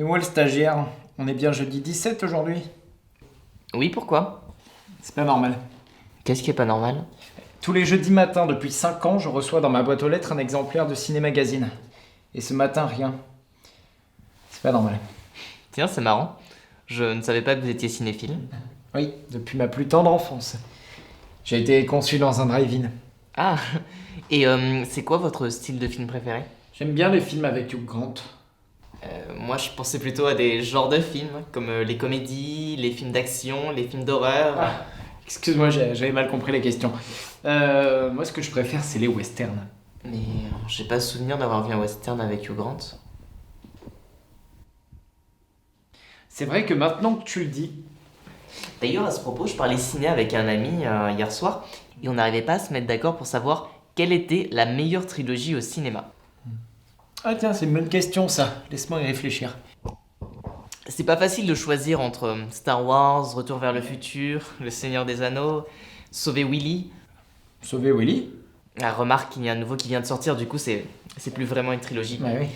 Et où est le stagiaire? On est bien jeudi 17 aujourd'hui? Oui, pourquoi? C'est pas normal. Qu'est-ce qui est pas normal? Tous les jeudis matins depuis 5 ans, je reçois dans ma boîte aux lettres un exemplaire de Ciné Magazine. Et ce matin, rien. C'est pas normal. Tiens, c'est marrant. Je ne savais pas que vous étiez cinéphile. Oui, depuis ma plus tendre enfance. J'ai été conçu dans un drive-in. Ah, et c'est quoi votre style de film préféré? J'aime bien les films avec Hugh Grant. Moi, je pensais plutôt à des genres de films, comme les comédies, les films d'action, les films d'horreur. Ah, excuse-moi, j'avais mal compris la question. Moi, ce que je préfère, c'est les westerns. Mais j'ai pas souvenir d'avoir vu un western avec Hugh Grant. C'est vrai que maintenant que tu le dis, D'ailleurs, à ce propos, je parlais ciné avec un ami hier soir, et on n'arrivait pas à se mettre d'accord pour savoir quelle était la meilleure trilogie au cinéma. ah tiens, c'est une bonne question ça. Laisse-moi y réfléchir. C'est pas facile de choisir entre Star Wars, Retour vers le futur, Le Seigneur des Anneaux, Sauver Willy. Sauver Willy? Ah, remarque qu'il y a un nouveau qui vient de sortir, du coup c'est plus vraiment une trilogie. Bah oui.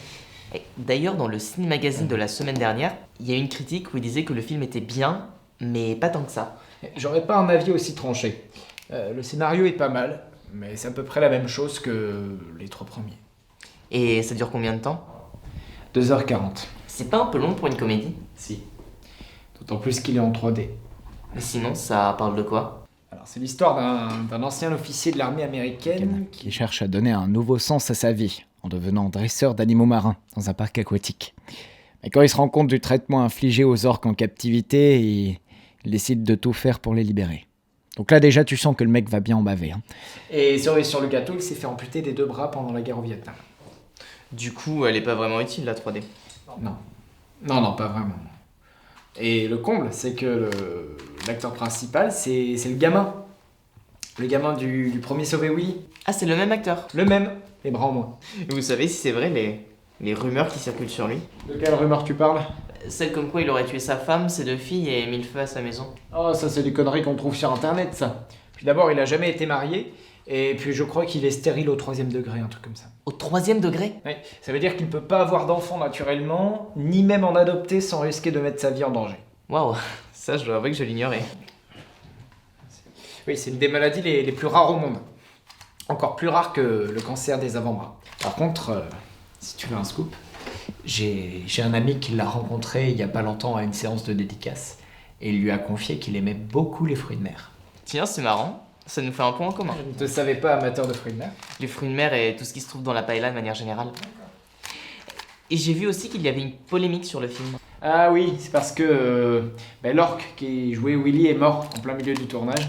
Et d'ailleurs, dans le Ciné Magazine de la semaine dernière, il y a une critique où il disait que le film était bien, mais pas tant que ça. J'aurais pas un avis aussi tranché. Le scénario est pas mal, mais c'est à peu près la même chose que les 3 premiers. Et ça dure combien de temps? 2h40. C'est pas un peu long pour une comédie? Si. D'autant plus qu'il est en 3D. Mais sinon, ça parle de quoi? Alors, c'est l'histoire d'un ancien officier de l'armée américaine qui cherche à donner un nouveau sens à sa vie en devenant dresseur d'animaux marins dans un parc aquatique. Mais quand il se rend compte du traitement infligé aux orques en captivité, il décide de tout faire pour les libérer. Donc là déjà tu sens que le mec va bien en baver. Et cerise sur le gâteau, il s'est fait amputer des 2 bras pendant la guerre au Vietnam. Du coup, elle est pas vraiment utile la 3D. Non. Non, pas vraiment. Et le comble, c'est que l'acteur principal, c'est le gamin. Le gamin du premier Sauvé Oui. Ah, c'est le même acteur. Le même, les bras en moins. Et vous savez si c'est vrai les rumeurs qui circulent sur lui? De quelle rumeur tu parles? Celle comme quoi il aurait tué sa femme, ses 2 filles et mis le feu à sa maison. Oh, ça c'est des conneries qu'on trouve sur internet, ça. Puis d'abord, il a jamais été marié. Et puis je crois qu'il est stérile au 3e degré, un truc comme ça. Au 3e degré? Oui, ça veut dire qu'il ne peut pas avoir d'enfant naturellement, ni même en adopter sans risquer de mettre sa vie en danger. Waouh, ça je dois avouer que je l'ignorais. Oui, c'est une des maladies les plus rares au monde. Encore plus rare que le cancer des avant-bras. Par contre, si tu veux un scoop, j'ai un ami qui l'a rencontré il y a pas longtemps à une séance de dédicace et il lui a confié qu'il aimait beaucoup les fruits de mer. Tiens, c'est marrant, ça nous fait un point en commun. Je ne te savais pas amateur de fruits de mer. Les fruits de mer et tout ce qui se trouve dans la paella de manière générale. Et j'ai vu aussi qu'il y avait une polémique sur le film. Ah oui, c'est parce que l'orque qui jouait Willy est mort en plein milieu du tournage.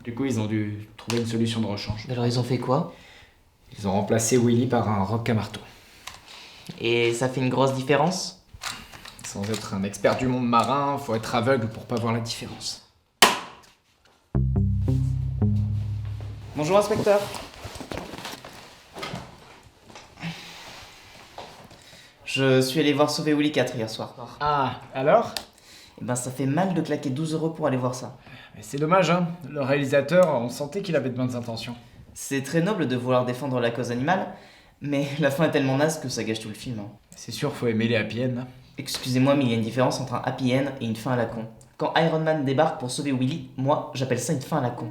Du coup, ils ont dû trouver une solution de rechange. Alors ils ont fait quoi? Ils ont remplacé Willy par un roc à marteau. Et ça fait une grosse différence? Sans être un expert du monde marin, faut être aveugle pour pas voir la différence. Bonjour inspecteur. Je suis allé voir Sauver Willy 4 hier soir. Ah, alors? Et ben ça fait mal de claquer 12 € pour aller voir ça. Mais c'est dommage, hein. Le réalisateur, on sentait qu'il avait de bonnes intentions. C'est très noble de vouloir défendre la cause animale, mais la fin est tellement naze que ça gâche tout le film. C'est sûr, faut aimer les happy end. Excusez-moi, mais il y a une différence entre un happy end et une fin à la con. Quand Iron Man débarque pour sauver Willy, moi j'appelle ça une fin à la con.